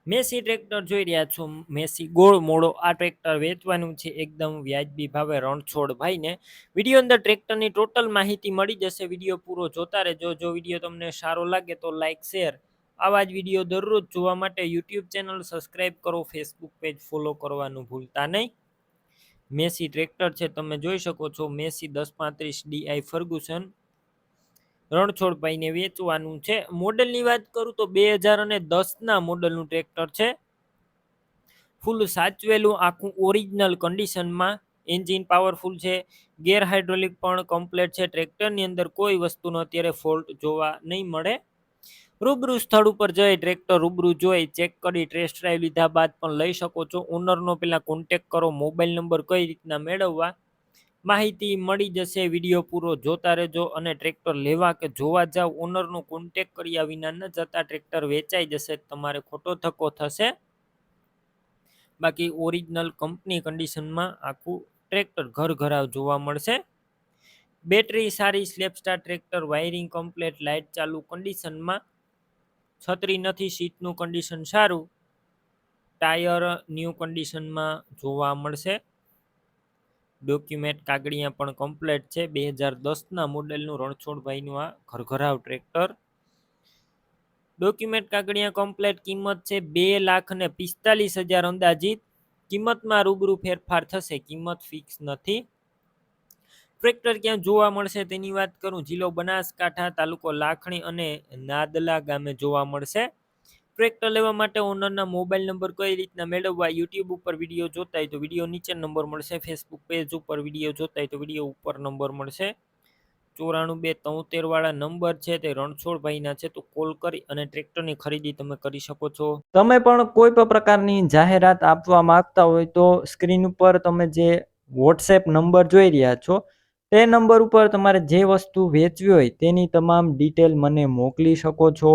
Massey tractor જોઈ રહ્યા છો, મેસી ગોળ મોડો. આ ટ્રેક્ટર વેચવાનું છે એકદમ વ્યાજબી ભાવે રણછોડ ભાઈને. વિડીયો અંદર ટ્રેક્ટરની ટોટલ માહિતી મળી જશે. વિડીયો પૂરો જોતા રહેજો. જો વિડીયો તમને સારો લાગે તો લાઇક શેર. આવા જ વિડીયો દરરોજ જોવા માટે યુટ્યુબ ચેનલ સબસ્ક્રાઈબ કરો, ફેસબુક પેજ ફોલો કરવાનું ભૂલતા નહીં. મેસી ટ્રેક્ટર છે, તમે જોઈ શકો છો. મેસી 1035 ડીઆઈ ફર્ગુસન રણછોડભાઈને વેચવાનું છે. મોડલની વાત કરું તો 2010ના મોડલનું ટ્રેક્ટર છે. ફૂલ સાચવેલું, આખું ઓરિજિનલ કન્ડિશનમાં. એન્જિન પાવરફુલ છે, ગેર હાઇડ્રોલિક પણ કમ્પ્લેટ છે. ટ્રેક્ટરની અંદર કોઈ વસ્તુનો અત્યારે ફોલ્ટ જોવા નહીં મળે. રૂબરૂ સ્થળ ઉપર જઈ ટ્રેક્ટર રૂબરૂ જોઈ ચેક કરી ટેસ્ટ ડ્રાઈવ લીધા બાદ પણ લઈ શકો છો. ઓનરનો પહેલાં કોન્ટેક કરો. મોબાઈલ નંબર કઈ રીતના મેળવવા માહિતી મળી જશે. વિડીયો પૂરો જોતા રહેજો. અને ટ્રેક્ટર લેવા કે જોવા જાવ, ઓનરનો કોન્ટેક કર્યા વિના ન જતા ટ્રેક્ટર વેચાઈ જશે, તમારે ખોટો ધક્કો થશે. બાકી ઓરિજિનલ કંપની કન્ડિશનમાં આખું ટ્રેક્ટર ઘર ઘરાવ જોવા મળશે. બેટરી સારી, સ્લેપસ્ટાર ટ્રેક્ટર, વાયરિંગ કમ્પ્લેટ, લાઇટ ચાલુ કન્ડિશનમાં. છત્રી નથી, સીટનું કન્ડિશન સારું, ટાયર ન્યૂ કન્ડિશનમાં જોવા મળશે. ડોક્યુમેન્ટ કાગળિયા પણ કમ્પ્લેટ છે. 2010ના મોડેલનું રણછોડભાઈનું આ ઘરઘરાવ ટ્રેક્ટર. ડોક્યુમેન્ટ કાગળિયા કમ્પ્લેટ. કિંમત છે 2,45,000 અંદાજિત. કિંમતમાં રૂબરૂ ફેરફાર થશે, કિંમત ફિક્સ નથી. ટ્રેક્ટર ક્યાં જોવા મળશે તેની વાત કરું. જિલ્લો બનાસકાંઠા, તાલુકો લાખણી અને નાદલા ગામે જોવા મળશે. ટ્રેક્ટર લેવા માટે ઓનરના મોબાઈલ નંબર કઈ રીતના મેળવવા, યુટ્યુબ ઉપર વિડીયો જોતા હોય તો વિડીયો નીચે નંબર મળશે. ફેસબુક પેજ ઉપર વિડીયો જોતા હોય તો વિડીયો ઉપર નંબર મળશે. 94 273 વાળા નંબર છે તે રણછોડભાઈના છે, તો કોલ કરી અને ટ્રેક્ટરની ખરીદી તમે કરી શકો છો. તમે પણ કોઈ પણ પ્રકારની જાહેરાત આપવા માંગતા હોય તો સ્ક્રીન ઉપર તમે જે વોટ્સએપ નંબર જોઈ રહ્યા છો તે નંબર ઉપર તમારે જે વસ્તુ વેચવી હોય તેની તમામ ડિટેલ મને મોકલી શકો છો.